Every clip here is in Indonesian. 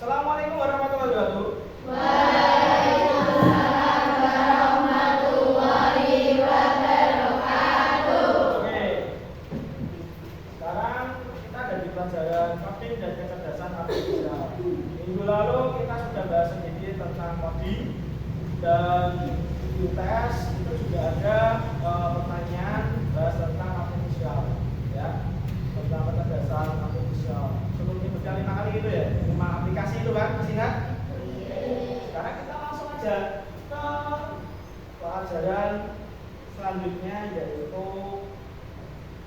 Assalamualaikum warahmatullahi wabarakatuh. Waalaikumsalam warahmatullahi wabarakatuh. Oke. Sekarang kita ada di pelajaran coding dan kecerdasan artifisial. Minggu lalu kita sudah bahas sedikit tentang coding dan di UTS itu juga ada pertanyaan bahas tentang artifisial, ya, tentang kecerdasan artifisial. Sebelumnya berkali 5 kali itu ya, 5 aplikasi itu kan, masih ingat? Sekarang kita langsung aja ke pelajaran selanjutnya, yaitu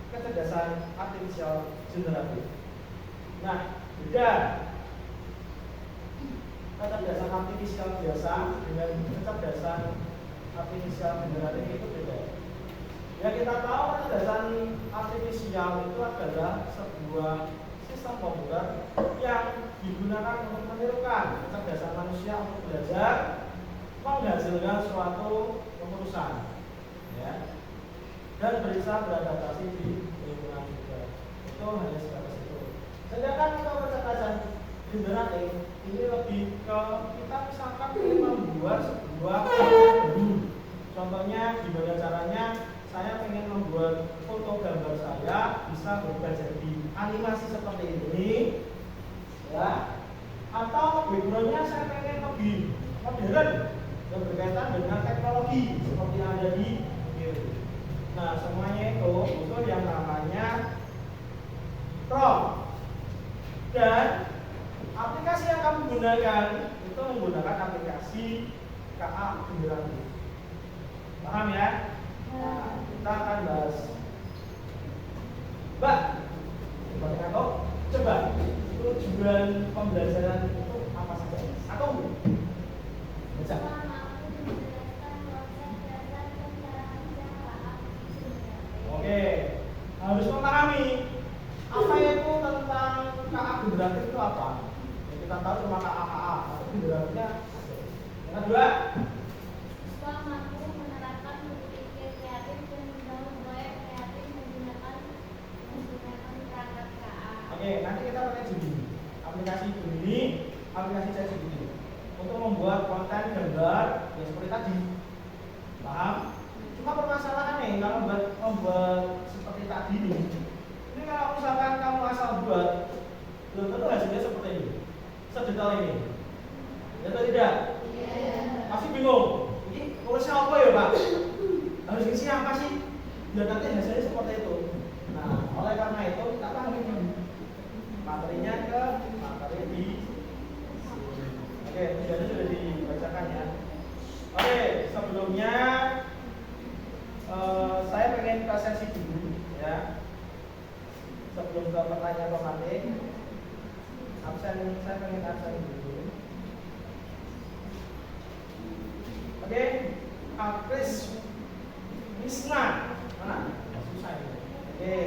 kecerdasan artifisial generatif. Nah, beda kecerdasan artifisial biasa dengan kecerdasan artifisial generatif itu beda. Ya, kita tahu kecerdasan artifisial itu adalah sebuah sistem komputer yang digunakan untuk menirukan kecerdasan manusia untuk belajar menghasilkan suatu keputusan, ya, dan bisa beradaptasi di lingkungan juga. Itu hanya sebatas itu. Sedangkan untuk kecerdasan generatif ini lebih ke kita misalkan ingin membuat sebuah konten baru. Contohnya gimana caranya? Saya ingin membuat foto gambar saya bisa berubah jadi animasi seperti ini, ya. Atau backgroundnya saya pengen lebih modern yang berkaitan dengan teknologi seperti yang ada di kiri. Nah, semuanya itu butuh yang namanya prompt. Dan aplikasi yang kamu gunakan itu menggunakan aplikasi KA generatif. Paham ya? Nah, kita akan bahas. Mbak, coba tujuan pembelajaran itu apa saja? Atau baca. Oke, harus memahami apa itu tentang KA generatif itu apa. Ya, kita tahu cuma KA, tapi generatifnya. Yang kedua, oke, nanti kita pakai Gemini, aplikasi Gemini, aplikasi ChatGPT untuk membuat konten gambar ya seperti tadi. Paham? Cuma permasalahannya kalau membuat seperti tadi ini kalau misalkan kamu asal buat, belum tentu hasilnya seperti ini, sedetail ini. Ya atau tidak? Masih bingung? Ini tulisnya apa ya Pak? Harus isi apa sih? Biar nanti hasilnya seperti itu. Nah, oleh karena itu kita panggil materinya ke materi di sini. Oke, tujuannya sudah dibacakan ya. Oke, sebelumnya saya pengen presentasi dulu ya. Sebelum ke pertanyaan otomatis, saya pengen absen dulu. Oke, Apris Wisna mana? Susah ini. Oke,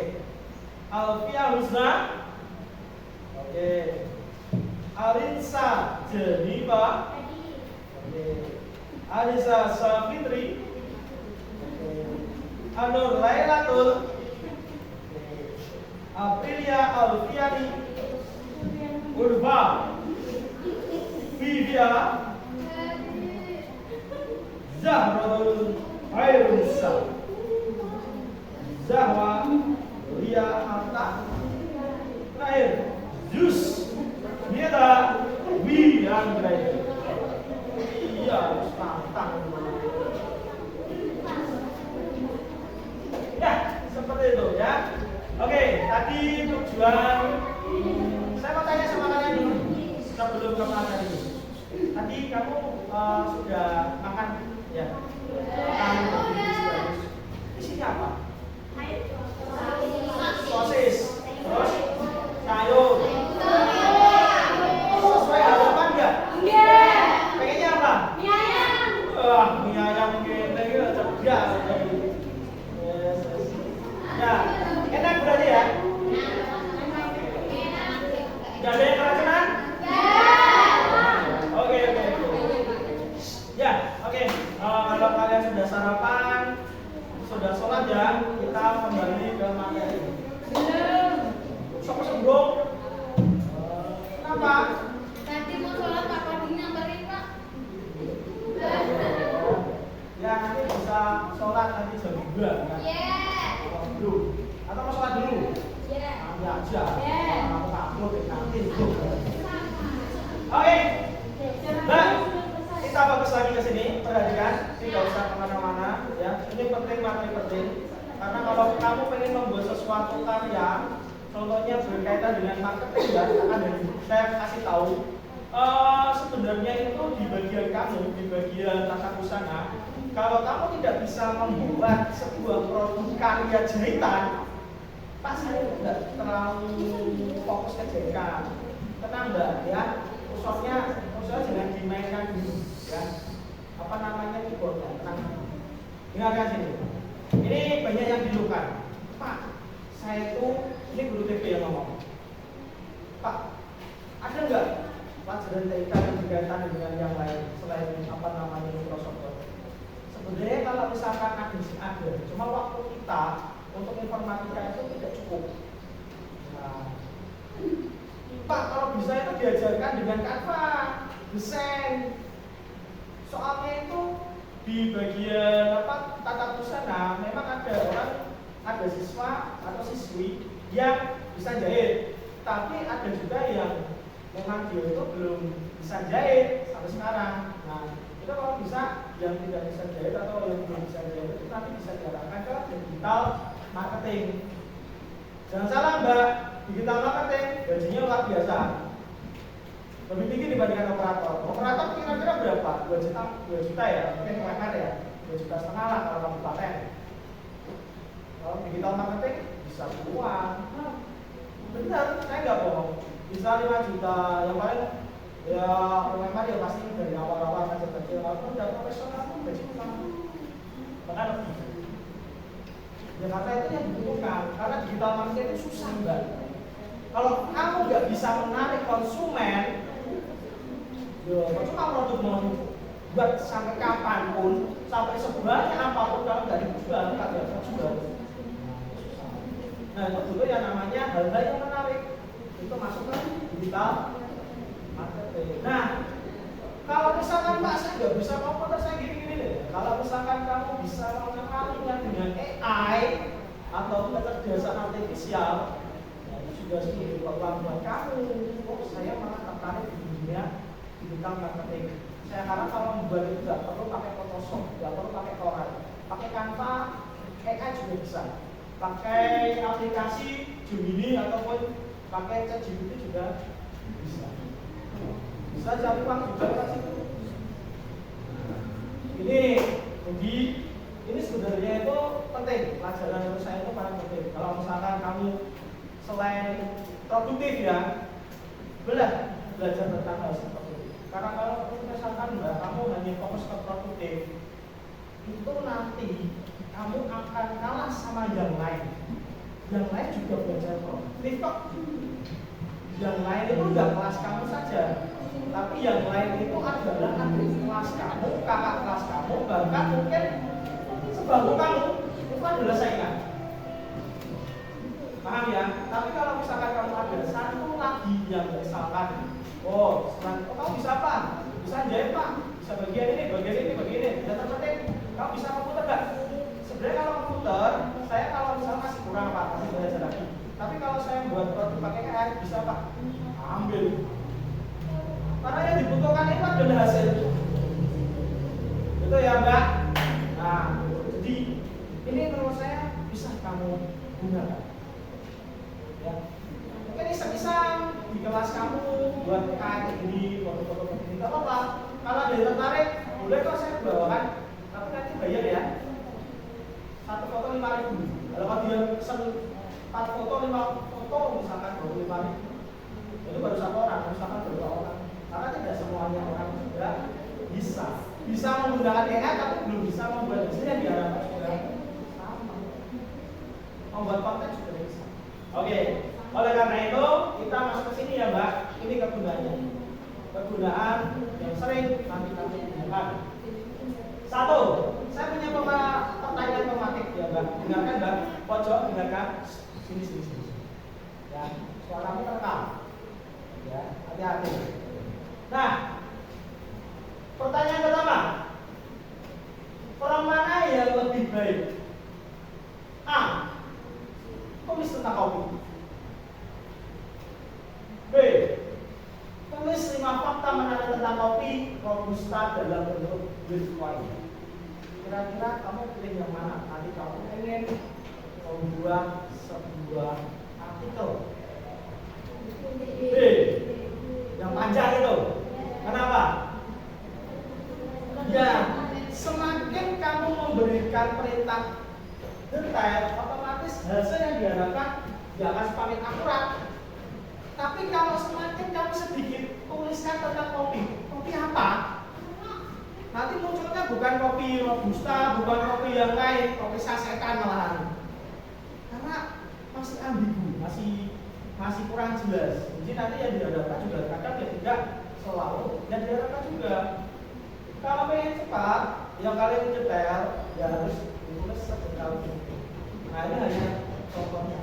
Alfia Husna. Oke, Alinsa Jenifa. Oke, Alisa Safitri. Oke, Anur Lailatul. Oke, Aprilia Alfiani. Urba Vivia. Zahratul Hairunsa. Zahwa Ria Harta. Terakhir Zeus Mira Wiandre. Iya, harus tantang. Ya, seperti itu ya. Oke, tadi tujuan saya mau tanya sama kalian dulu sebelum ke materi ini. Tadi kamu sudah makan ya? Makan isinya apa? Sosis. Terus sayur. Sesuai harapan enggak? Enggak. Pengennya apa? Mie ayam. Wah, mie ayam kita gitu cerdas. Yes. Ya, enak berarti ya? Enggak ada yang keracunan? Enggak. Oke. Ya, oke. Kalau nanti jam 2 kan? Dulu. Atau mau sholat dulu? Nanti aja. Aku takut nanti itu. Oke. Nah, kita fokus lagi ke sini. Perhatikan, tidak usah kemana-mana ya. Ini penting, materi penting. Karena kalau kamu pengen membuat sesuatu karya, contohnya berkaitan dengan marketing ya, saya kasih tahu. Sebenarnya itu di bagian kamu, di bagian tata busana, kalau kamu tidak bisa membuat sebuah produk karya jahitan, Pak saya tidak terlalu fokus ke jahitan, tenang enggak ya, usulnya jangan dimainkan dulu ya, apa namanya keyboardnya, tenang. Dengarkan sini, ini banyak yang dilukan, Pak saya itu, ini guru TV yang ngomong, Pak ada enggak pelajaran TIK yang berkaitan dengan yang lain selain apa namanya Microsoft Word? Sebenarnya kalau misalkan ada, cuma waktu kita untuk informatika itu tidak cukup. Nah, Pak kalau bisa itu diajarkan dengan Canva, desain. Soalnya itu di bagian tata busana memang ada siswa atau siswi yang bisa jahit, tapi ada juga yang memang dia itu belum bisa jahit sampai sekarang. Nah, itu kalau bisa yang tidak bisa jahit atau yang belum bisa jahit itu nanti bisa diarahkan ke digital marketing. Jangan salah Mbak, digital marketing gajinya luar biasa, lebih tinggi dibandingkan operator. Operator kira-kira berapa? 2 juta ya, mungkin UMR ya, 2,5 juta lah kalau kabupaten. Kalau digital marketing bisa puluhan. Benar, saya nggak bohong. Bisa 5 juta, yang paling ya UMR ya pasti dari awal-awal kecil-kecil, kalau udah profesional pun gaji bahkan lebih. Ya karena itu yang dibutuhkan, karena digital marketing itu susah Mbak. Kalau kamu nggak bisa menarik konsumen, ya cuma produk buat sampai kapanpun, sampai sebulannya apapun kalau nggak dijual, nggak ada jual. Nah itu dulu yang namanya hal-hal yang menarik. Itu masuk ke digital marketing. Nah, kalau misalkan Pak saya nggak bisa komputer, saya gini-gini deh. Kalau misalkan kamu bisa mengenalinya dengan AI atau kecerdasan artifisial, ya itu juga sebagai peluang buat kamu. Oh, saya malah tertarik di dunia digital marketing. Saya harap kalau membuat itu nggak perlu pakai Photoshop, nggak perlu pakai Corel, pakai Canva, AI juga bisa. Pakai aplikasi Gemini ataupun pakai ChatGPT juga bisa. Bisa cari uang juga kan situ. Ini sebenarnya itu penting, pelajaran menurut saya itu paling penting. Kalau misalkan kamu selain produktif ya, belajar tentang hal seperti itu. Karena kalau misalkan kamu hanya fokus ke produktif, itu nanti kamu akan kalah sama yang lain. Yang lain juga belajar produktif kok. Yang lain itu udah kelas kamu saja, tapi yang lain itu adalah adik kelas kamu, kakak kelas kamu, bahkan mungkin sebangku kamu. Itu adalah saingan. Paham ya? Tapi kalau misalkan kamu ada satu lagi yang misalkan, kamu bisa apa? Bisa jahit Pak, bisa bagian ini. Dan terpenting, kamu bisa komputer nggak? Sebenarnya kalau komputer, saya kalau misalnya masih kurang Pak, masih belajar lagi. Tapi kalau saya buat produk pakai AI, bisa Pak? Ambil. Karena yang dibutuhkan itu adalah hasil. Betul ya Mbak? Nah, jadi ini menurut saya bisa kamu gunakan. Ya. Mungkin iseng-iseng di kelas kamu buat kayak gini, foto-foto begini, nggak apa-apa. Kalau ada yang tertarik, boleh kok saya bawakan. Tapi nanti bayar ya. Satu foto 5.000. Kalau dia pesen 4 foto, 5 foto misalkan 25.000. Itu baru satu orang, misalkan baru 2 orang. Karena tidak semuanya orang juga bisa menggunakan AI, tapi belum bisa membuat hasilnya di hadapan juga sama. Membuat konten juga bisa. Oke, oleh karena itu kita masuk ke sini ya Mbak. Ini kegunaan yang sering nanti kami gunakan. 1, saya punya pertanyaan tematik ya Mbak. Dengarkan Mbak, pojok dengarkan. Sini. Ya, suaramu terekam. Ya, hati-hati. Nah, pertanyaan pertama, orang mana yang lebih baik? semua fakta menarik tentang kopi robusta dalam bentuk wheat wine. Kira-kira kamu pilih yang mana? Nanti kamu ingin membuat sebuah artikel. B, yang panjang itu. Kenapa? Ya, semakin kamu memberikan perintah detail, otomatis hasil yang diharapkan dia akan semakin akurat. Tapi kalau semakin kamu sedikit tuliskan tentang kopi apa? Nanti munculnya bukan kopi robusta, bukan kopi yang lain, kopi sasetan malahan. Karena masih ambigu, masih kurang jelas. Jadi nanti yang diharapkan juga kadang ya tidak selalu yang diharapkan juga. Kalau pengen cepat, yang kalian detail ya harus ditulis sedetail mungkin. Nah ini hanya contohnya.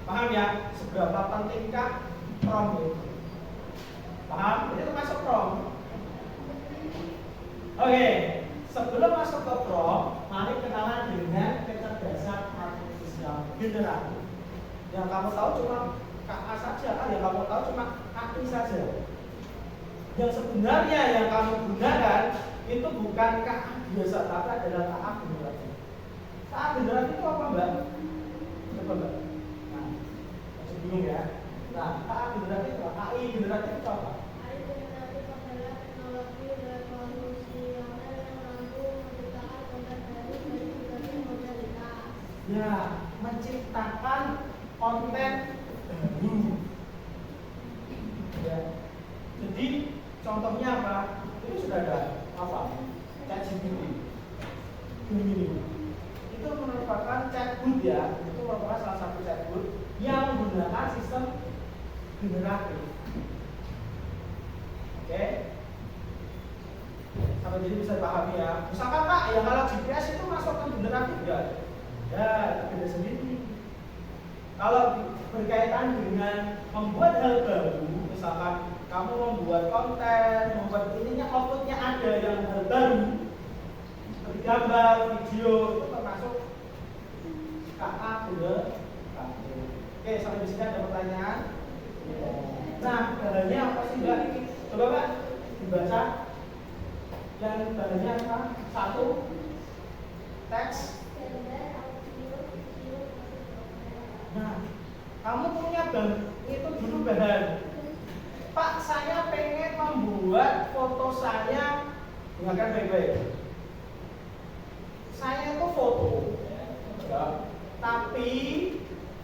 Paham ya? Seberapa pentingkah prompt itu? Paham? Ini termasuk prompt. Oke, sebelum masuk ke prompt, mari kenalan dengan kecerdasan artifisial generatif. Yang kamu tahu cuma KA saja, kan? Yang kamu tahu cuma AI saja. Yang sebenarnya yang kamu gunakan itu bukan KA biasa, tapi adalah KA generatif. KA generatif itu apa, Mbak? Coba, Mbak. Nah, masih bingung ya? Nah, KA generatif itu apa? AI generatif itu apa? AI generatif adalah teknologi revolusioner yang mampu menciptakan konten baru dari berbagai modalitas. Ya, menciptakan konten baru. Ya. Jadi contohnya apa? Itu sudah ada apa? ChatGPT. Ini. Itu merupakan chatbot ya. Itu merupakan salah satu chatbot yang menggunakan sistem generatif. Oke. Sampai jadi bisa dipahami ya. Misalkan Pak, yang kalau GPS itu masuk ke generatif enggak? Ya, beda sendiri. Kalau berkaitan dengan membuat hal baru, misalkan kamu membuat konten, membuat ininya outputnya ada yang hal baru, seperti gambar, video, itu termasuk KA generatif. Oke, sampai di sini ada pertanyaan. Nah, bahannya apa sih Mbak? Coba Mbak dibaca. Yang bahannya apa? Satu, teks. Nah, kamu punya itu dulu bahan. Pak, saya pengen membuat foto saya, dengarkan baik-baik. Saya itu foto, ya, tapi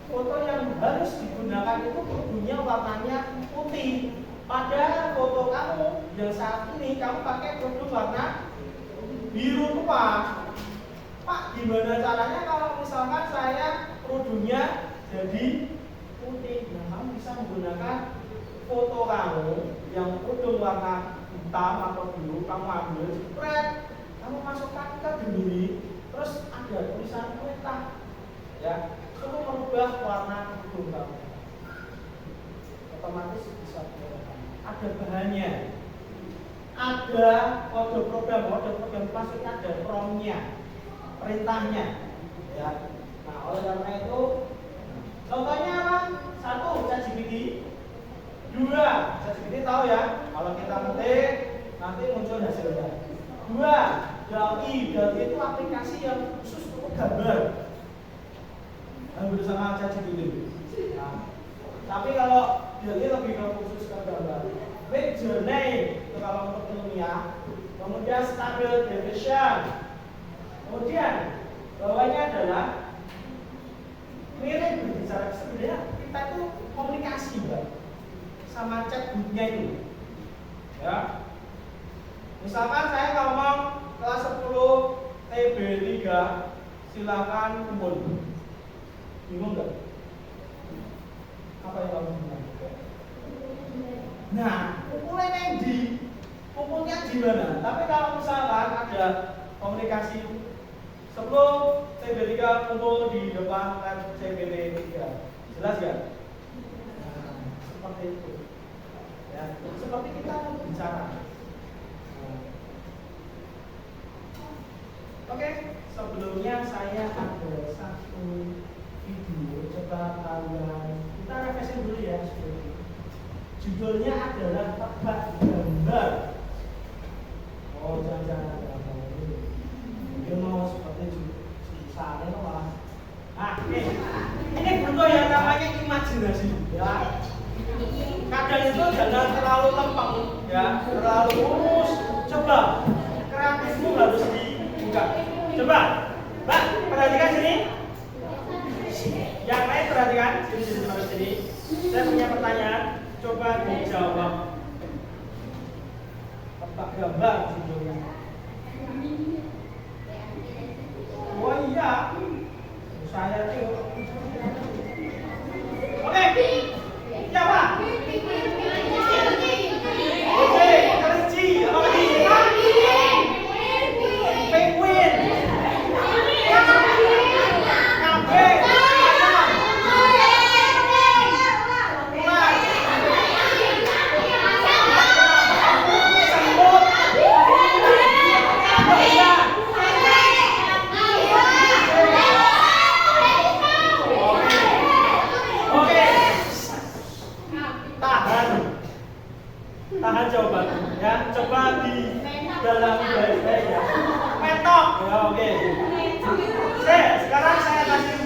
foto yang harus digunakan itu kudunya warnanya putih. Padahal foto kamu yang saat ini kamu pakai produk warna biru tua. Pak, gimana caranya kalau misalkan saya produknya jadi putih? Nah, kamu bisa menggunakan foto kamu yang produk warna hitam atau biru, kamu ambil, spread, kamu masukkan ke Gemini, terus ada tulisan perintah, ya, suruh merubah warna produk kamu. Otomatis bisa dilakukan. Ada bahannya, ada kode program maksudnya ada prompt-nya, perintahnya, ya. Nah, oleh karena itu, contohnya apa? Satu, ChatGPT. Dua, ChatGPT tahu ya, kalau kita ketik nanti muncul hasilnya. Dua, DALL-E. DALL-E itu aplikasi yang khusus untuk gambar. Yang bersama ChatGPT. Nah, tapi kalau DALL-E lebih khusus ke gambar. Midjourney itu kalau untuk ilmiah. Kemudian Stable Diffusion. Kemudian bawahnya adalah mirip berbicara. Sebenarnya kita itu komunikasi, Mbak, sama chatbotnya itu, ya. Misalkan saya ngomong kelas 10 TB3, silakan kumpul. Bingung nggak? Apa yang kamu bingung? Nah, kumpulnya kumpulnya di mana? Tapi kalau misalkan ada komunikasi 10 TB3 kumpul di depan CBT3, jelas ya? Nah, seperti itu. Ya, seperti kita bicara. Oke, sebelumnya saya ada satu video, coba kalian kita refreshing dulu ya. Judulnya adalah tebak gambar. Oh, jangan-jangan ini. Dia mau seperti sana malah. Nah, ini bentuk yang namanya imajinasi, ya. Kadang itu jangan terlalu lempeng, ya, terlalu lurus. Coba, kreatifmu harus dibuka. Coba, Mbak, perhatikan sini. Yang lain perhatikan sini. Saya punya pertanyaan, coba dijawab. Tebak gambar judulnya. Oh iya, saya tuh. Oke, siapa? Oke, kelinci, apa lagi? Penguin. Kambing. Tahan jawaban, ya. Coba di dalam baik-baik ya. Petok, ya oke. Sekarang saya kasih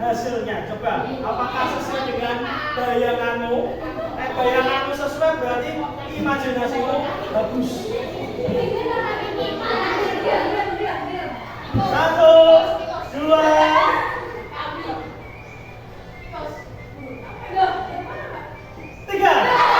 hasilnya. Coba, apakah sesuai dengan bayanganmu? Bayanganmu sesuai berarti imajinasimu bagus. 1, 2, 3.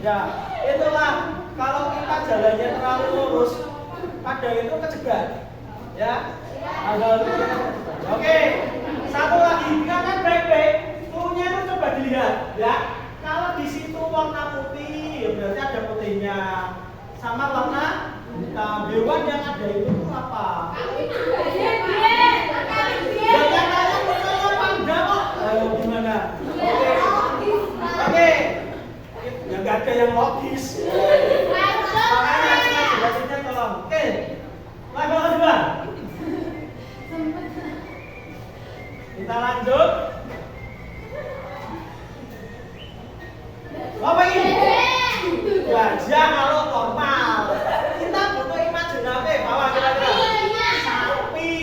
Ya, itulah kalau kita jalannya terlalu lurus, kadang itu kecegat. Ya, oke, satu lagi, ingatkan baik-baik, cluenya itu coba dilihat. Ya, kalau di situ warna putih, berarti ada putihnya, sama warna hitam. Hewan yang ada itu apa? Jangan tanya pertanyaan panda kok. Ayo gimana? Oke. Ya nggak ada yang logis. Makanya imajinasinya tolong. Oke. Level kedua. Kita lanjut. Apa ini? Gajah kalau normal. Kita butuh imajinasi. Bawa kira-kira. Sapi.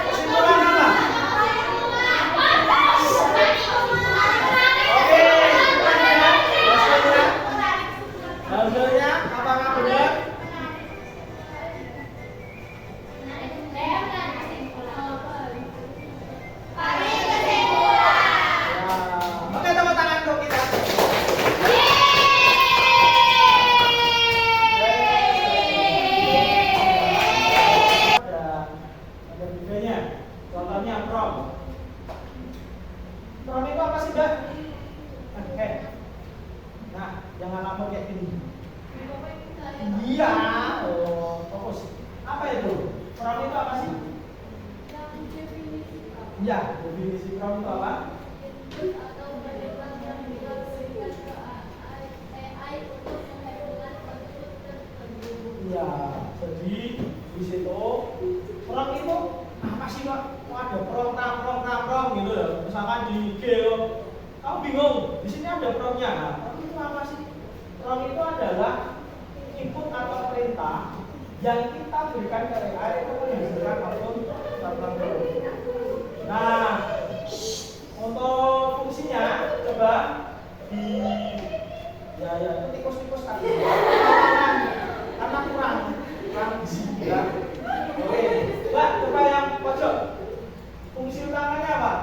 Kesimpulan apa? Ya, definisi from itu apa? Atau perhitungan yang diberikan ke AI untuk menghitungkan output tertentu. Ya, jadi di situ orang itu apa sih Pak? Oh, ada prong gitu ya. Misalkan di Geo, kamu bingung. Di sini ada promnya. Nah, prong itu apa sih? Prong itu adalah input atau perintah yang kita berikan ke AI untuk menghasilkan output tertentu. Nah, untuk fungsinya coba di ya itu tikus tadi karena kurang ya. Oke, Mbak, coba yang pojok. Fungsi utamanya apa?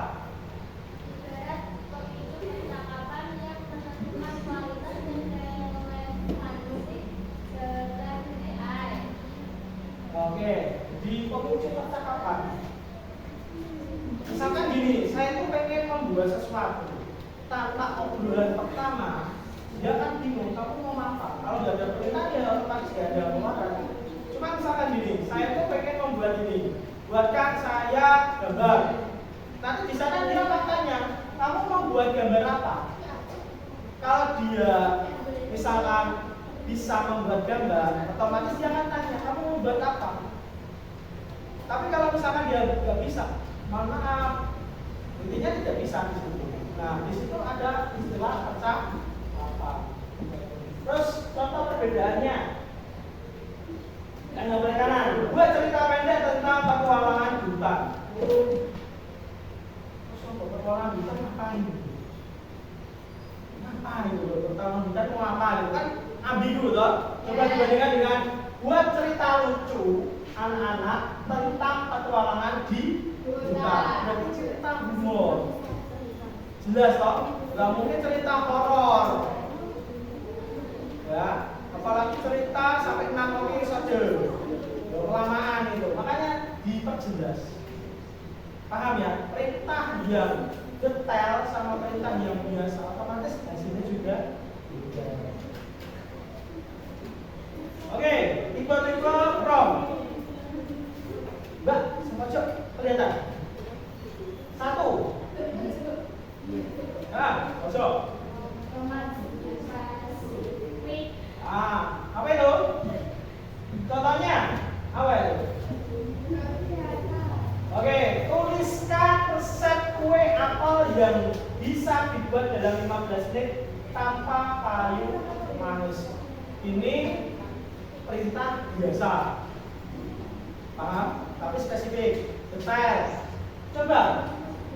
Pemicu percakapan yang menentukan kualitas dan relevan musik dan AI. Oke, di pemicu percakapan. Misalkan gini, saya itu pengen membuat sesuatu tanpa obrolan pertama, dia kan bingung, kamu mau apa? Kalau nggak ada perintah ya otomatis nggak ada pengeluaran. Cuma misalkan gini, saya tuh pengen membuat ini, buatkan saya gambar. Nanti di sana dia akan tanya, kamu mau buat gambar apa? Kalau dia misalkan bisa membuat gambar, otomatis dia akan tanya, kamu mau buat apa? Tapi kalau misalkan dia nggak bisa, mohon maaf, intinya tidak bisa di situ. Nah, di situ ada istilah pecah apa. Terus contoh perbedaannya. Yang sebelah kanan, buat cerita pendek tentang petualangan hutan. Terus petualangan hutan ngapain? Ngapain itu? Petualangan hutan mau apa? Itu kan ambigu toh. Coba dibandingkan dengan buat cerita lucu anak-anak tentang petualangan di hutan. Berarti cerita humor. Jelas toh? Gak mungkin cerita horor. Ya, apalagi cerita sampai 6 menit saja. Kelamaan itu. Makanya diperjelas. Paham ya? Perintah yang detail sama perintah yang biasa otomatis hasilnya juga beda. Oke, tipe-tipe prompt. Mbak, semacam kelihatan. 1. Kosong. Apa itu? Contohnya apa itu? Oke, tuliskan resep kue apel yang bisa dibuat dalam 15 menit tanpa kayu manis. Ini perintah biasa. Paham? Tapi spesifik, detail. Coba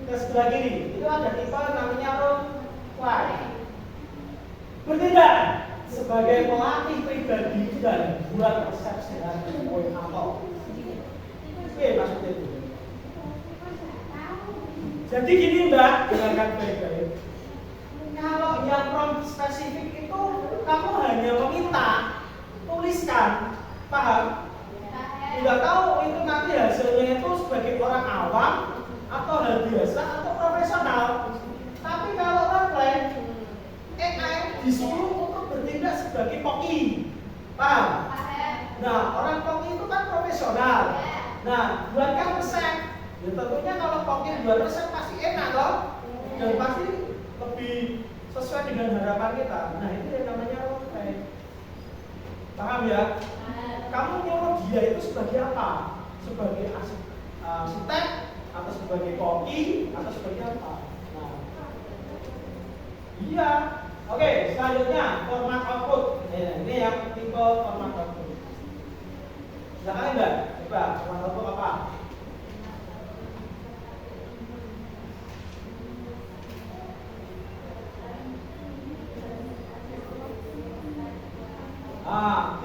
ke sebelah kiri, itu ada tipe namanya role play. Bertindak sebagai pelatih pribadi dan buat resep sehat kue apel. Oke, maksudnya itu. Jadi gini Mbak, dengarkan baik-baik. Kalau yang prompt spesifik itu kamu hanya meminta tuliskan, paham? Tidak tahu itu nanti hasilnya itu sebagai orang awam atau hal biasa atau profesional. Tapi kalau role AI disuruh untuk bertindak sebagai koki, paham? Nah, orang koki itu kan profesional. Nah, buatkan resep. Ya tentunya kalau koki buat resep pasti enak loh, dan pasti lebih sesuai dengan harapan kita. Nah, itu yang namanya role play. Paham ya? Kamu nyuruh dia itu sebagai apa? Sebagai arsitek atau sebagai koki atau sebagai apa? Nah, iya. Oke, selanjutnya format output. Ini yang tipe format output. Silakan Mbak, coba format output apa?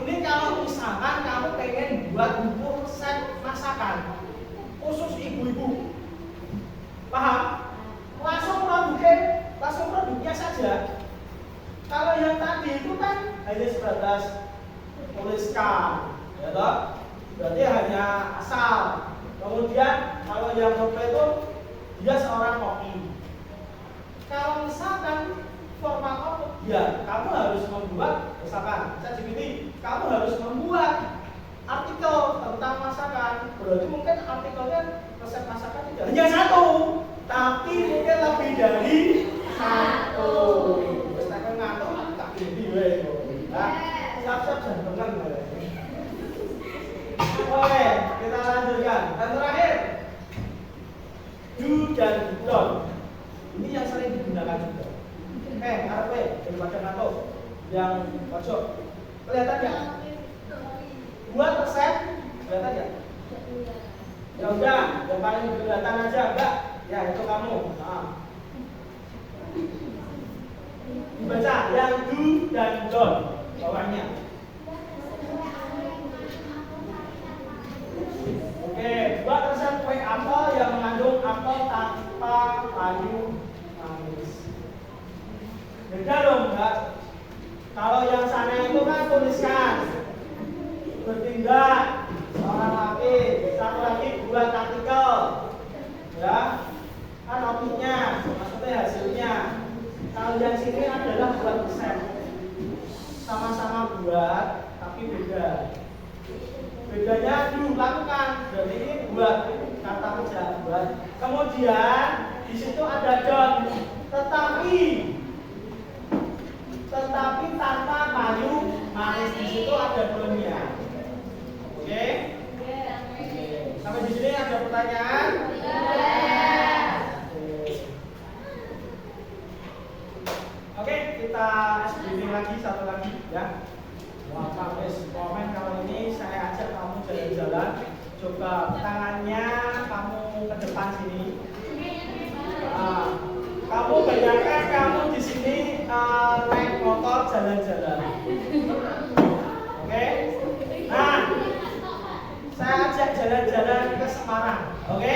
Ini kalau misalkan kamu pengen buat buku resep masakan khusus ibu-ibu, paham? Langsung produknya saja. Kalau yang tadi itu kan hanya sebatas tuliskan, ya toh? Berarti hanya asal. Kemudian kalau yang coba itu dia seorang koki. Kalau misalkan format output, ya kamu harus membuat, misalkan ChatGPT, kamu harus membuat artikel tentang masakan, berarti mungkin artikelnya resep masakan tidak hanya satu, tapi mungkin lebih dari satu. Terus tak ngantuk tak gini weh. Nah, siap-siap jantungan. Oke, kita lanjutkan. Dan terakhir, do dan don't. Ini yang sering digunakan juga. Ngarepe daripada ngantuk. Yang pojok. Kelihatan nggak? Buat resep, kelihatan nggak? Ya udah, yang paling kelihatan aja, enggak? Ya itu kamu. Nah. Dibaca yang do dan don't bawahnya. Oke, buat resep kue apel yang mengandung apel tanpa kayu manis. Beda dong, enggak? Kalau yang sana itu kan tuliskan bertindak seorang laki, satu lagi buat artikel, ya kan opiknya, maksudnya hasilnya. Kalau yang sini adalah buat resep, sama-sama buat tapi beda. Bedanya lakukan, berarti ini buat kata kerja buat. Kemudian di situ ada don't, tetapi tanpa kayu manis, di situ ada belumnya. Oke? Sampai di sini ada pertanyaan? Oke, kita screening lagi satu lagi ya. Wah, komen kalau ini saya ajak kamu jalan-jalan. Coba tangannya kamu ke depan sini. Kamu bayangkan kamu di sini naik motor jalan-jalan. Oke? Nah, saya ajak jalan-jalan ke Semarang. Oke?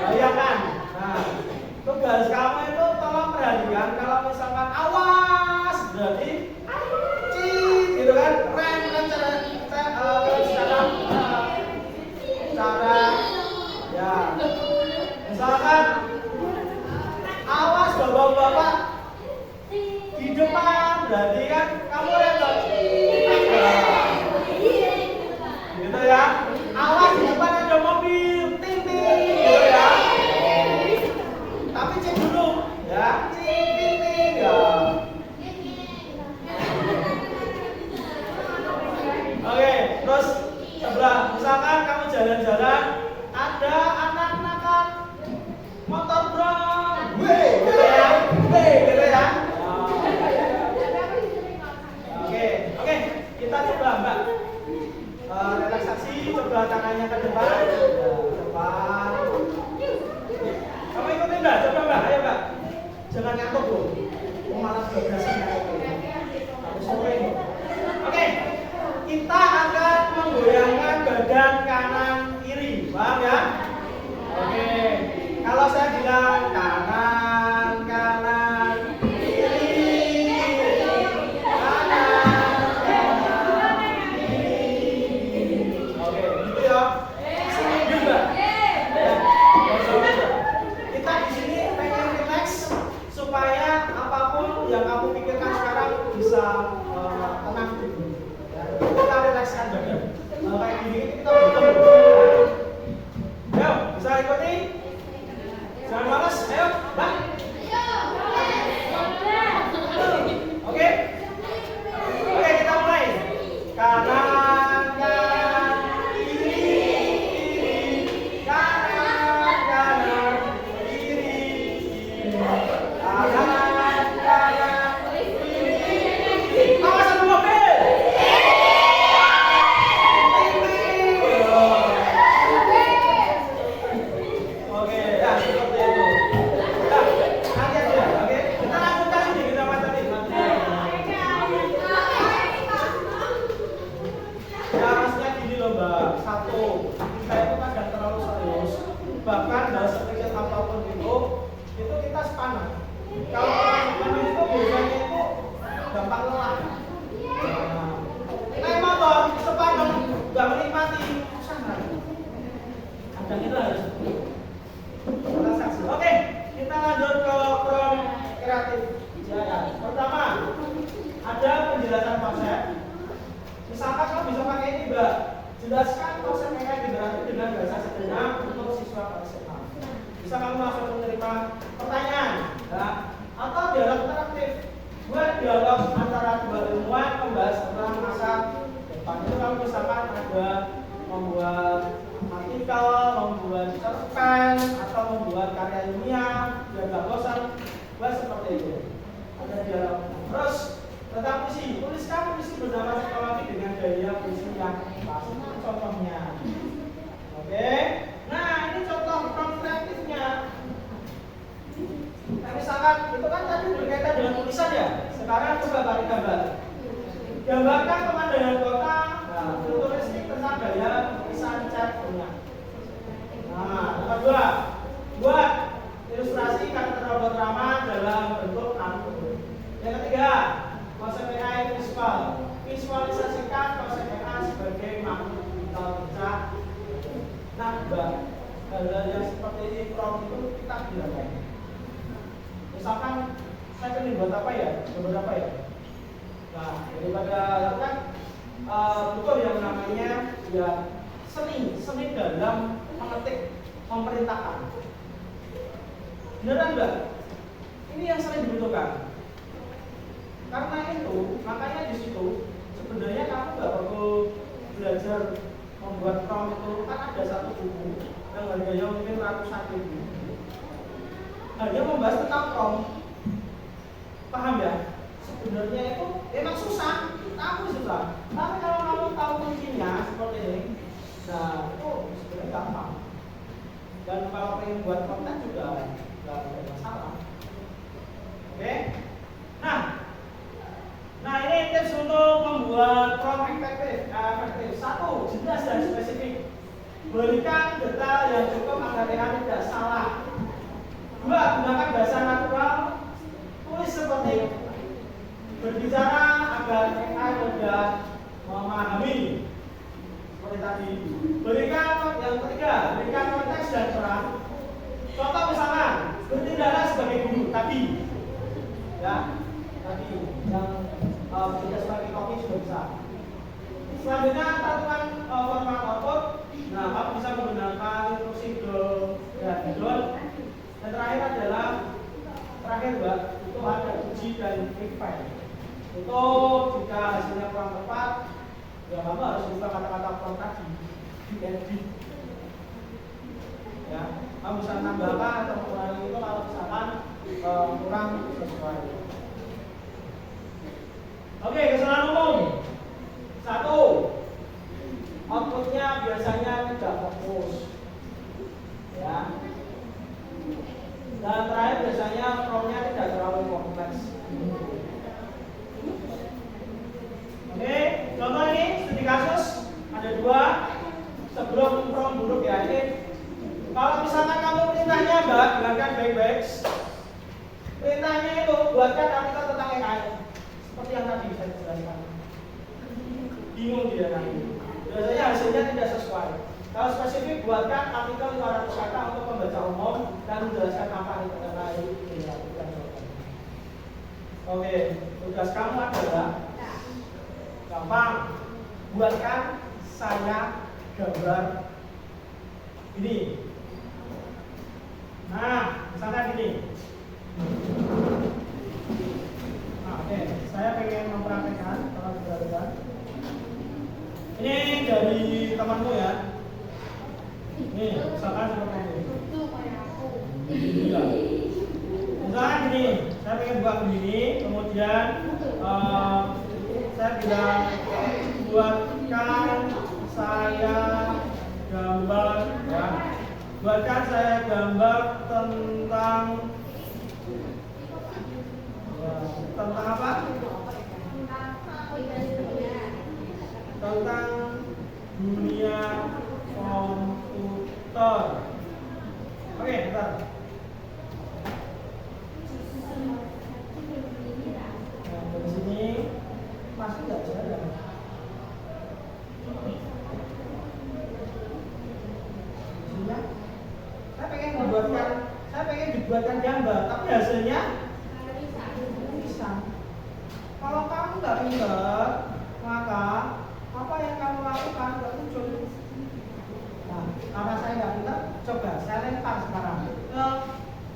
Bayangkan. Nah, tugas kamu itu tolong perhatikan kalau misalkan awas berarti gitu kan, rem cara ya misalkan awas bapak-bapak di depan berarti kan kamu rem gitu ya, awas di depan ada mobil ting ting gitu ya, tapi cek dulu ya, ting ting ting ya. Oke, terus sebelah, misalkan kamu jalan-jalan, ada anak-anak motor brong, gitu ya. Oke, kita coba Mbak, relaksasi, coba tangannya ke depan, depan. Kamu ikutin Mbak, coba Mbak, ayo Mbak, jangan ngantuk loh, malah berhasil ngantuk. Harus sering. Oke. Kita akan menggoyangkan badan kanan kiri, paham ya? Oke, kalau saya bilang kanan kiri, kanan kiri. Oke, gitu ya. Sini juga. Ya, kita di sini pengen relax supaya apapun yang kamu pikirkan sekarang bisa tenang dulu. Kita relakskan badan. Kayak gini kita betul. Ayo, bisa ikuti? Jangan malas, ayo, Mbak. Oke, kita mulai. Kanan kiri, kanan kiri, kanan kiri. Awas sama mobil. Bahkan dalam sekecil apapun itu kita sepanjang. Kalau orang sepanjang itu biasanya itu gampang lelah. Naik motor sepanjang nggak menikmati sana. Kadang itu harus relaksasi. Oke, kita lanjut ke from kreatif. Ya. Pertama, ada penjelasan konsep. Misalkan kamu bisa pakai ini, Mbak. Jelaskan konsep PKI generatif dengan bahasa sederhana untuk siswa SMA. Bisa kamu langsung menerima pertanyaan, ya? Atau dialog interaktif. Buat dialog antara dua ilmuwan membahas tentang masa depan. Itu kamu misalkan ada membuat artikel, membuat cerpen, atau membuat karya ilmiah, biar nggak bosan, buat seperti itu. Ada dialog. Terus tentang puisi, tuliskan puisi bernama psikologi dengan gaya puisi yang pas. Itu contohnya. Oke. Nah, ini contoh kreatifnya. Nah, misalkan itu kan tadi berkaitan dengan tulisan ya. Sekarang coba balik gambar. Gambarkan pemandangan kota. Nah, futuristik tentang gaya tulisan cat kuning. Nah, nomor 2, buat ilustrasi karakter robot ramah dalam bentuk kartun. Yang ketiga, konsep PKI visual. Visualisasikan konsep PKI sebagai makhluk digital bercak. Nah, hal-hal yang seperti ini prompt itu kita gunakan. Misalkan saya ingin buat apa ya? Buat apa ya? Nah, daripada kan butuh yang namanya ya seni dalam mengetik, memerintahkan. Beneran enggak? Ini yang sering dibutuhkan. Karena itu, makanya di situ sebenarnya kamu nggak perlu belajar membuat prompt itu. Kan ada satu buku yang harganya mungkin ratusan ribu. Hanya membahas tentang prompt. Paham ya? Sebenarnya itu memang susah, tapi susah. Tapi kalau kamu tahu kuncinya seperti ini, nah itu sebenarnya gampang. Dan kalau pengen buat konten juga nggak ada masalah. Oke? Nah ini tips untuk membuat prompt efektif. Satu, jelas dan spesifik. Berikan detail yang cukup agar AI tidak salah. Dua, gunakan bahasa natural. Tulis seperti itu. Berbicara agar AI mudah memahami. Seperti tadi. Yang ketiga, berikan konteks dan peran. Contoh misalkan, bertindaklah sebagai guru tadi, ya, tadi yang tidak sebagai kopi sudah bisa. Selanjutnya tentukan format output. Nah, kamu bisa menggunakan instruksi do dan dot. Dan terakhir adalah Mbak, itu ada uji dan file. Itu jika hasilnya kurang tepat, ya kamu harus buka kata-kata prompt tadi di edit. Ya, kamu bisa tambahkan atau mengurangi itu kalau misalkan kurang sesuai. Oke, kesalahan umum. Satu, outputnya biasanya tidak fokus. Ya. Dan terakhir biasanya prompt-nya tidak terlalu kompleks. Oke, contoh ini studi kasus ada 2 sebelum prompt buruk ya ini. Kalau misalkan kamu perintahnya Mbak, dengarkan baik-baik. Perintahnya itu buatkan artikel tentang AI. Seperti yang tadi saya jelaskan. Bingung dia nanti. Biasanya hasilnya tidak sesuai. Kalau spesifik buatkan artikel 500 kata untuk pembaca umum dan menjelaskan apa itu mengenai ini. Oke, tugas kamu adalah gampang. Buatkan saya gambar ini. Nah, misalkan gini. Nah, oke, saya pengen mempraktekkan kalau diperhatikan. Ini dari temanmu ya. Nih, misalkan seperti ini. Misalkan gini, saya pengen buat begini, kemudian saya bilang buatkan saya gambar ya. Buatkan saya gambar tentang apa? Tentang dunia komputer. Oke, bentar. Nah, dari sini masih nggak jalan. Saya pengen dibuatkan gambar, tapi hasilnya bisa. Kalau kamu nggak pintar, maka Apa yang kamu lakukan? Nggak muncul. Nah, karena saya nggak pintar, coba saya lempar sekarang ke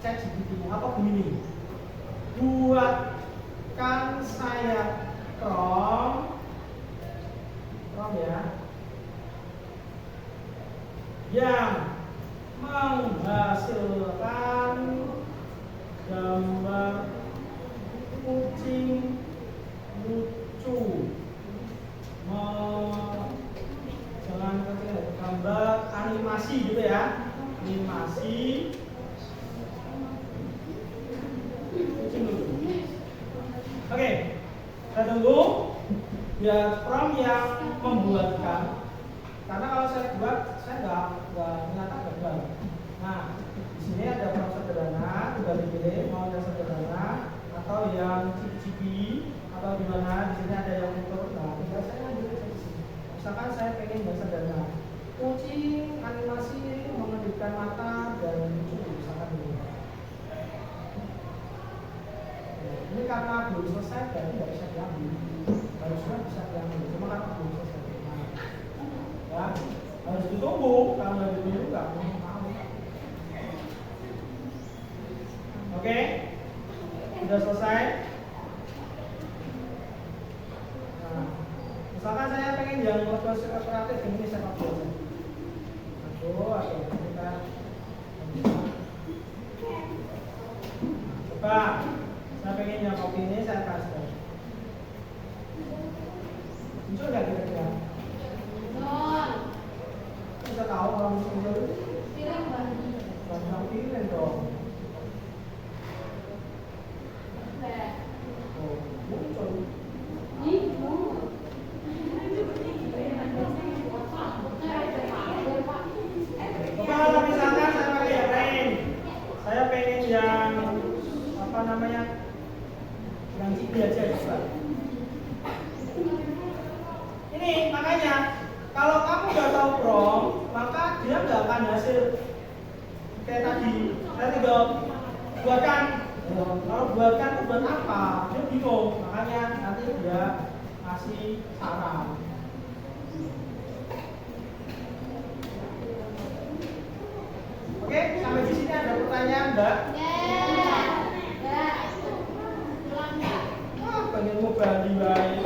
ChatGPT. Apa begini? Buatkan saya prompt ya, yang menghasilkan gambar kucing lucu, jangan gambar animasi gitu ya, animasi kucing lucu. Oke, kita tunggu ya prompt yang membuatkan. Karena kalau saya buat, saya nggak nyata gagal. Nah, di sini ada prompt sederhana, tinggal dipilih mau yang sederhana atau yang cipi-cipi atau gimana. Di sini ada yang utuh. Nah, tinggal saya lanjut ke sini. Misalkan saya pengen yang sederhana, kucing animasi mengedipkan mata dan lucu, misalkan ini. Nah, ini karena belum selesai, jadi nggak bisa diambil. Harusnya bisa diambil, cuma karena belum selesai. Ya, harus ditunggu, kalau nggak ditunggu nggak mau. Oke, sudah selesai. Nah, misalkan saya pengen yang kreatif ini sepak bola. Atau kita coba, saya pengen yang kopi ini saya kasih. Muncul nggak kira-kira? Bisa tahu orang muncul? Bang pilih dong. Oh, muncul. Kalau misalkan saya pakai yang lain, saya pengen yang apa namanya, yang cipi aja coba. Ini makanya kalau kamu nggak tahu prompt, maka dia nggak akan hasil kayak tadi. Saya tinggal buatkan. Kalau buatkan itu buat apa? Dia bingung. Makanya nanti dia kasih saran. Oke, sampai di sini ada pertanyaan, Mbak? Pengen mau bali baik.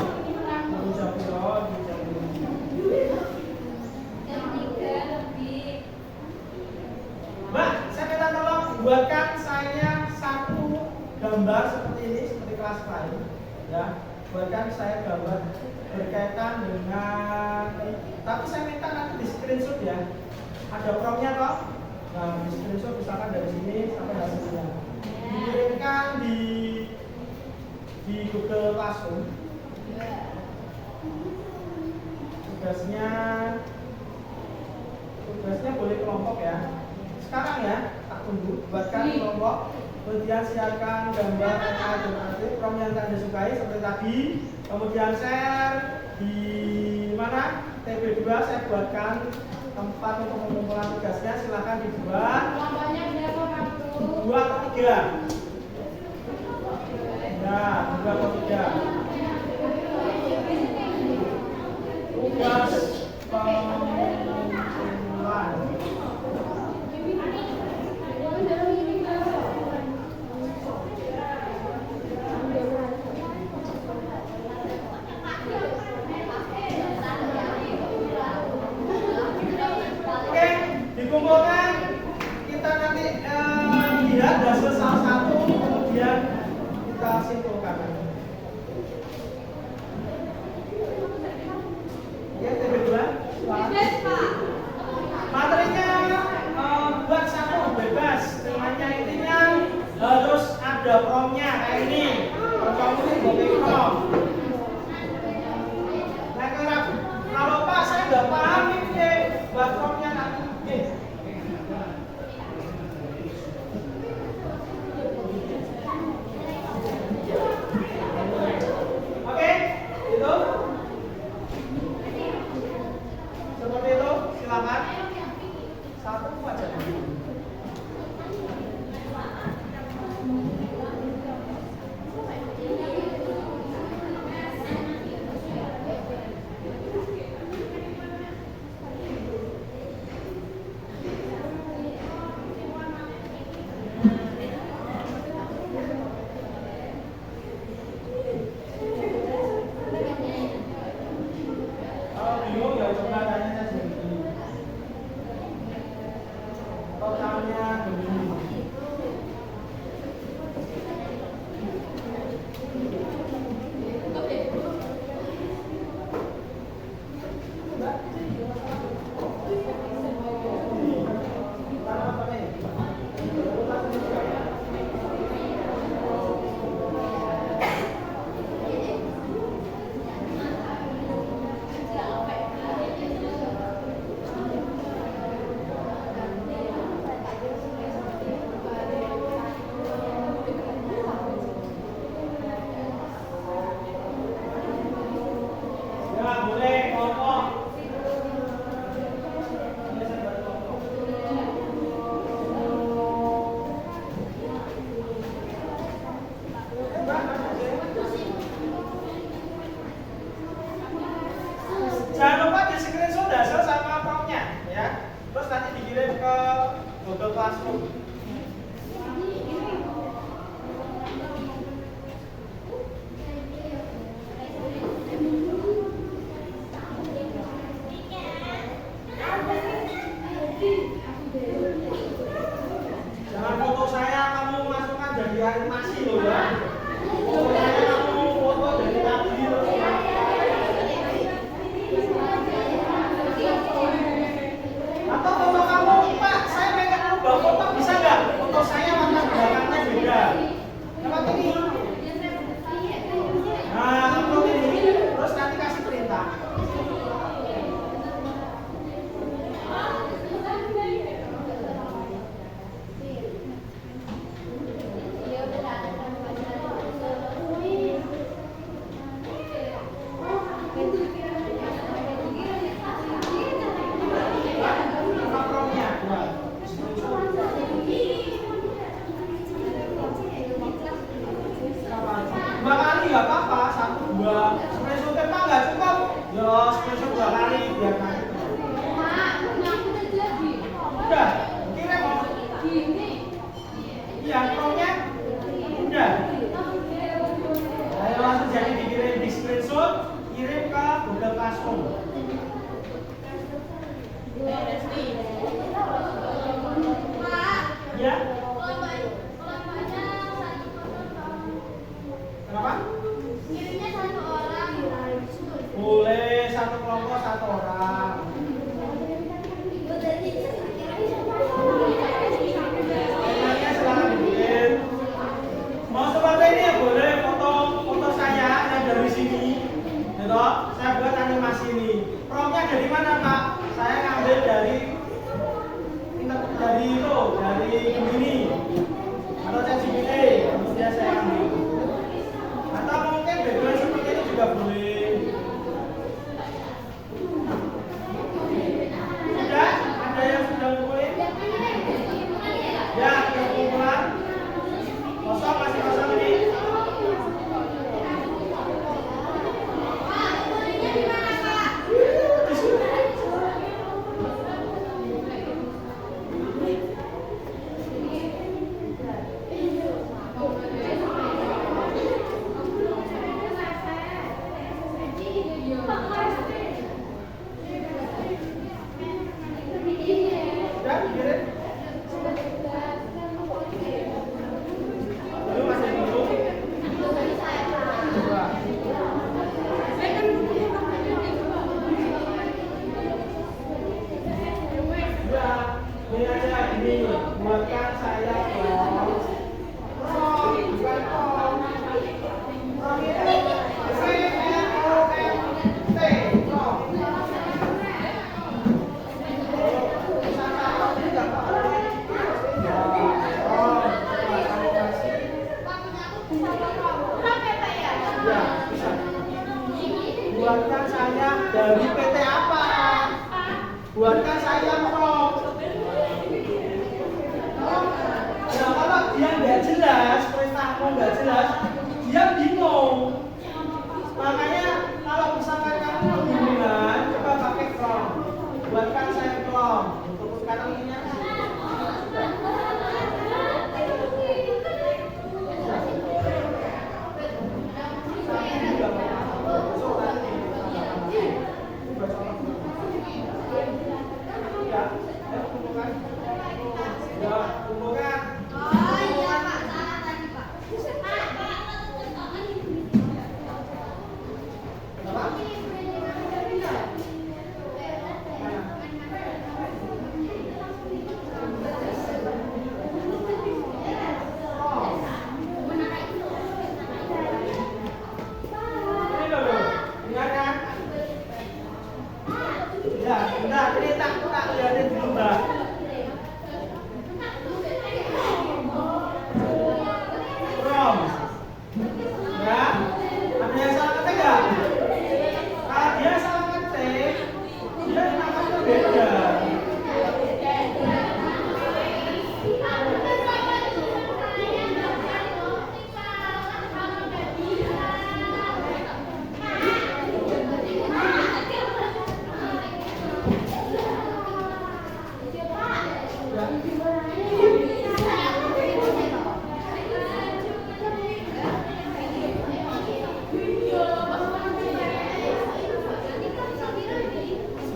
Mbak, saya minta tolong buatkan saya satu gambar seperti ini, seperti kelas lain, ya. Buatkan saya gambar berkaitan dengan, tapi saya minta nanti di screenshot ya. Ada prompt-nya toh. Nah, di screenshot misalkan dari sini sampai hasilnya. Dikirimkan di Google Classroom. Tugasnya boleh kelompok ya. Sekarang ya, tak tunggu, buatkan kelompok, kemudian siapkan gambar alternatif prompt yang Anda sukai seperti tadi, kemudian share di mana TB2 saya buatkan tempat untuk pengumpulan tugasnya, silahkan dibuat. Lamanya berapa Kang? 2 atau 3? Ya, 2 atau 3. Tugas pengumpulan. Oke, dikumpulkan. Kita nanti lihat hasil salah satu, kemudian kita simpulkan. Ya, TB2. Materinya buat satu bebas, temanya intinya harus ada prompt-nya kayak ini. Kamu ini boleh prompt. Nah, kalau Pak saya nggak paham ini buat prompt-nya nanti. Oke, itu. Seperti itu, silakan. Satu aja. namanya Gemini. Jangan lupa di screenshot hasil sama promnya ya. Terus nanti dikirim ke Google Classroom. Jangan foto saya kamu masukkan jadi animasi loh ya. Foto saya kamu foto dari tadi loh. Atau foto kamu, Pak, saya pengen ubah foto, bisa nggak? Foto saya warna belakangnya beda. Lewat ini. Nah, upload ini, terus nanti kasih perintah. Dua kali nggak apa-apa, satu dua. Screenshot mah nggak cukup. Ya, screenshot 2 kali biar nanti. Udah, kirim mau. Iya, promnya udah. Ayo langsung jadi dikirim di screenshot, kirim ke Google Classroom. Ya. Kenapa? Kirimnya 1 orang. Boleh, satu kelompok 1 orang. Temanya silahkan dikirim. Mau seperti ini ya boleh, foto saya yang dari sini. Gitu, saya buat animasi ini. Promnya dari mana Pak? Saya ngambil dari Gemini atau ChatGPT, kemudian saya ambil. Atau mungkin background seperti ini juga boleh. Sudah? Ada yang sudah ngumpulin? Ya, ada kumpulan. Kosong, masih kosong ini. Sudah dikirim? Belum, masih belum. Coba. Ya, ini aja ini buatkan saya bukan buatkan saya dari PT apa? Buatkan saya prom. Nah, kalau dia nggak jelas, perintahmu nggak jelas, dia bingung. Makanya kalau misalkan kamu bingungan, coba pakai prom. Buatkan saya prom. Untuk sekarang ini ya. Ya, Ya, kumpulkan. Oh iya Pak, salah tadi Pak. Apa? Ini loh, ingat kan? Ya, bentar, ini tak lihatin dulu, Mbak. From. Ya, ada yang salah ketik nggak? Kalau dia salah ketik, dia namanya beda.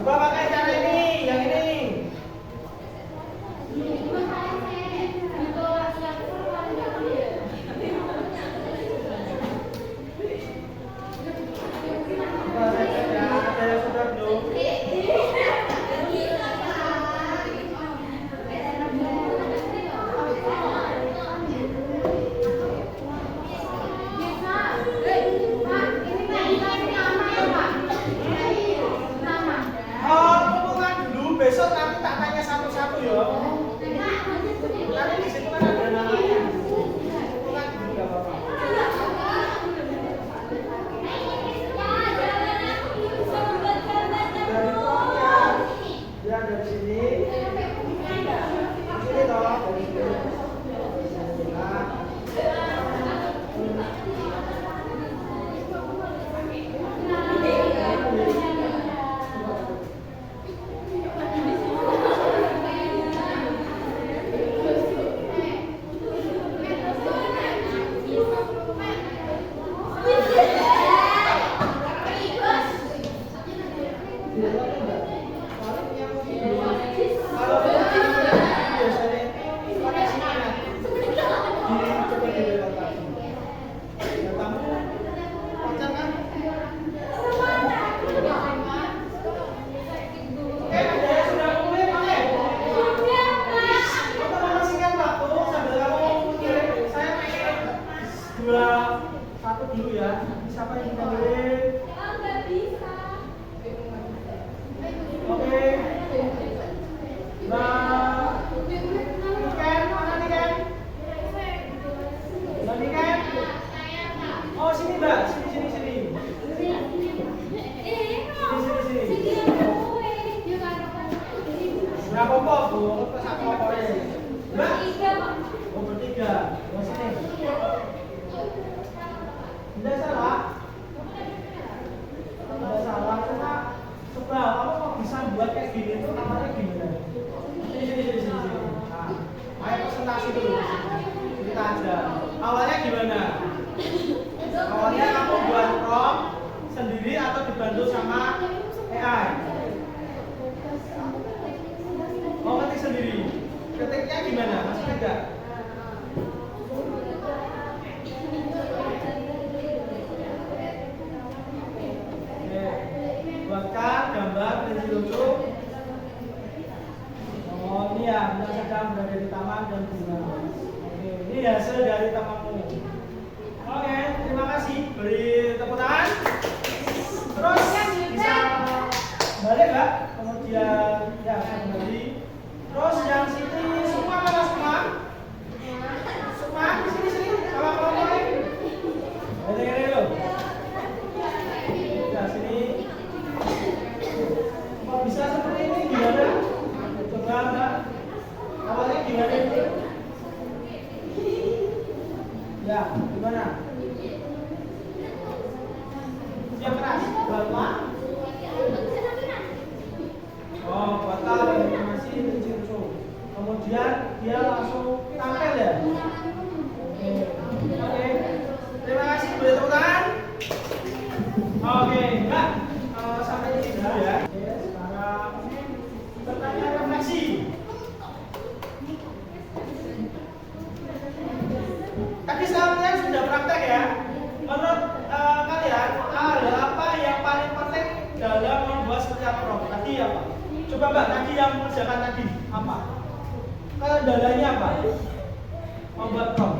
Coba pakai cara ini, yang ini. Coba saya cek ya, ada yang sudah belum? Oh, kumpulkan dulu, besok nanti tak tanya satu-satu ya. Nanti di situ kan ada namanya. Kumpulkan dulu nggak apa-apa. Dari tolongnya, ya dari sini. Sini toh, dari sini. Nah. Satu dulu ya, siapa yang kita beri? Oke. Nah, Niken, mana Niken? Nah, Niken? Oh, sini Mbak, sini. Sini. Berapa pok, Bu? Satu pokoknya. Mbak? Oh, bertiga. Oh, sini. Tidak salah. Tidak salah, cuma sebab kamu kok bisa buat kayak gini itu namanya gimana? Sini. Nah, ayo presentasi dulu. Kita aja. Awalnya gimana? Awalnya kamu buat prompt sendiri atau dibantu sama AI? Oh, ketik sendiri. Ketiknya gimana? Masih enggak? Buatkan gambar dari lucu. Oh, ini ya, yang sedang berada di taman dan bunga. Oke, ini hasil dari tamanmu. Oke, terima kasih. Beri tepuk tangan. Terus bisa balik nggak? Kemudian ya kembali. Terus yang sini semua mana semua? Semua di sini. Kalau mulai. Ini loh. Ya sini. Kok bisa seperti ini gimana? Coba Mbak. Awalnya gimana itu? Ya, gimana? Siap keras. Bawa. Oh, batal informasi lucu. Kemudian dia langsung tampil ya. Oke. Terima kasih, boleh tepuk tangan. Oke, Mbak. Sampai di sini dulu ya. Oke, sekarang pertanyaan refleksi. Coba Mbak, tadi yang mengerjakan tadi apa? Kendalanya apa? Membuat prom.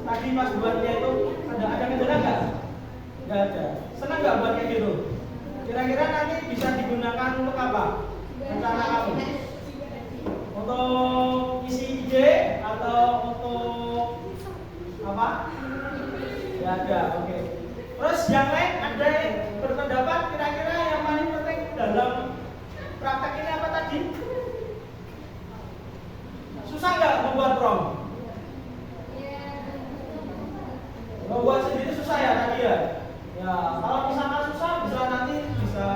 Tadi pas buatnya itu ada kendala nggak? Nggak ada. Senang nggak buat kayak gitu? Kira-kira nanti bisa digunakan untuk apa? Rencana kamu? Untuk isi ide atau untuk apa? Ya ada, oke. Terus yang lain ada yang berpendapat kira-kira yang paling penting dalam praktek ini apa tadi? Susah nggak membuat prom? Membuat sendiri susah ya tadi ya? Ya, kalau misalkan susah bisa nanti bisa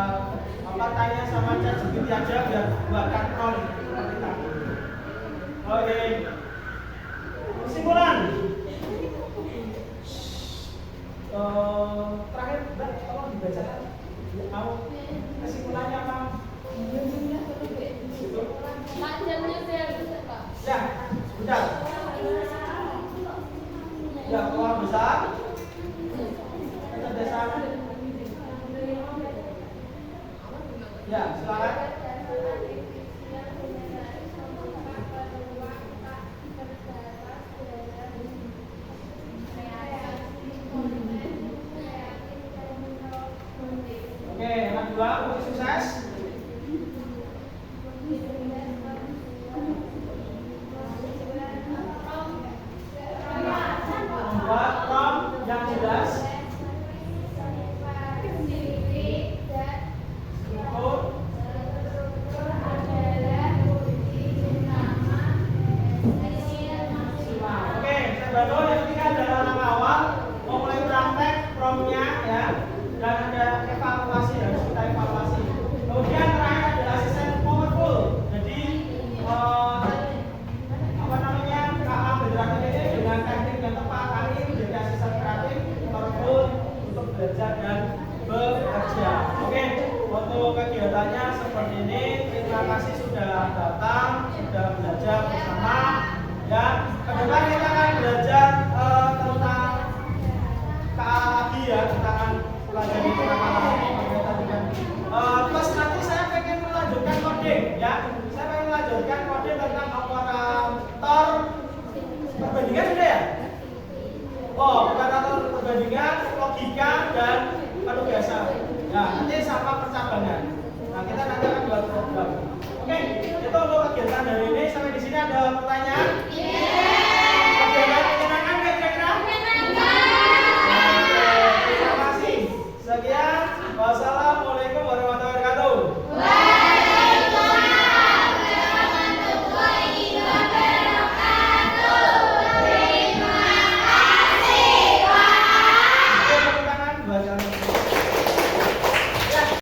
tanya sama ChatGPT aja biar buatkan prom seperti tadi. Oke. Kesimpulan. Terakhir Mbak, tolong dibacakan. Mau kesimpulannya apa? Ya, sebentar. Ya, keluar besar. Kecerdasan. Ya, silakan. Oke, yang kedua, untuk sukses. Membuat prom yang jelas. Kegiatannya seperti ini. Terima kasih sudah datang, sudah belajar bersama. Ya, kedepan kita akan belajar tentang KAI ya, kita akan pelajari tentang KAI berkaitan dengan plus nanti saya pengen melanjutkan coding ya. Saya pengen melanjutkan coding tentang operator perbandingan sudah ya? Oh, operator perbandingan, logika dan penugasan. Ya, nanti sama percabangan. Nah, kita nanti akan buat program. Oke, itu untuk kegiatan hari ini.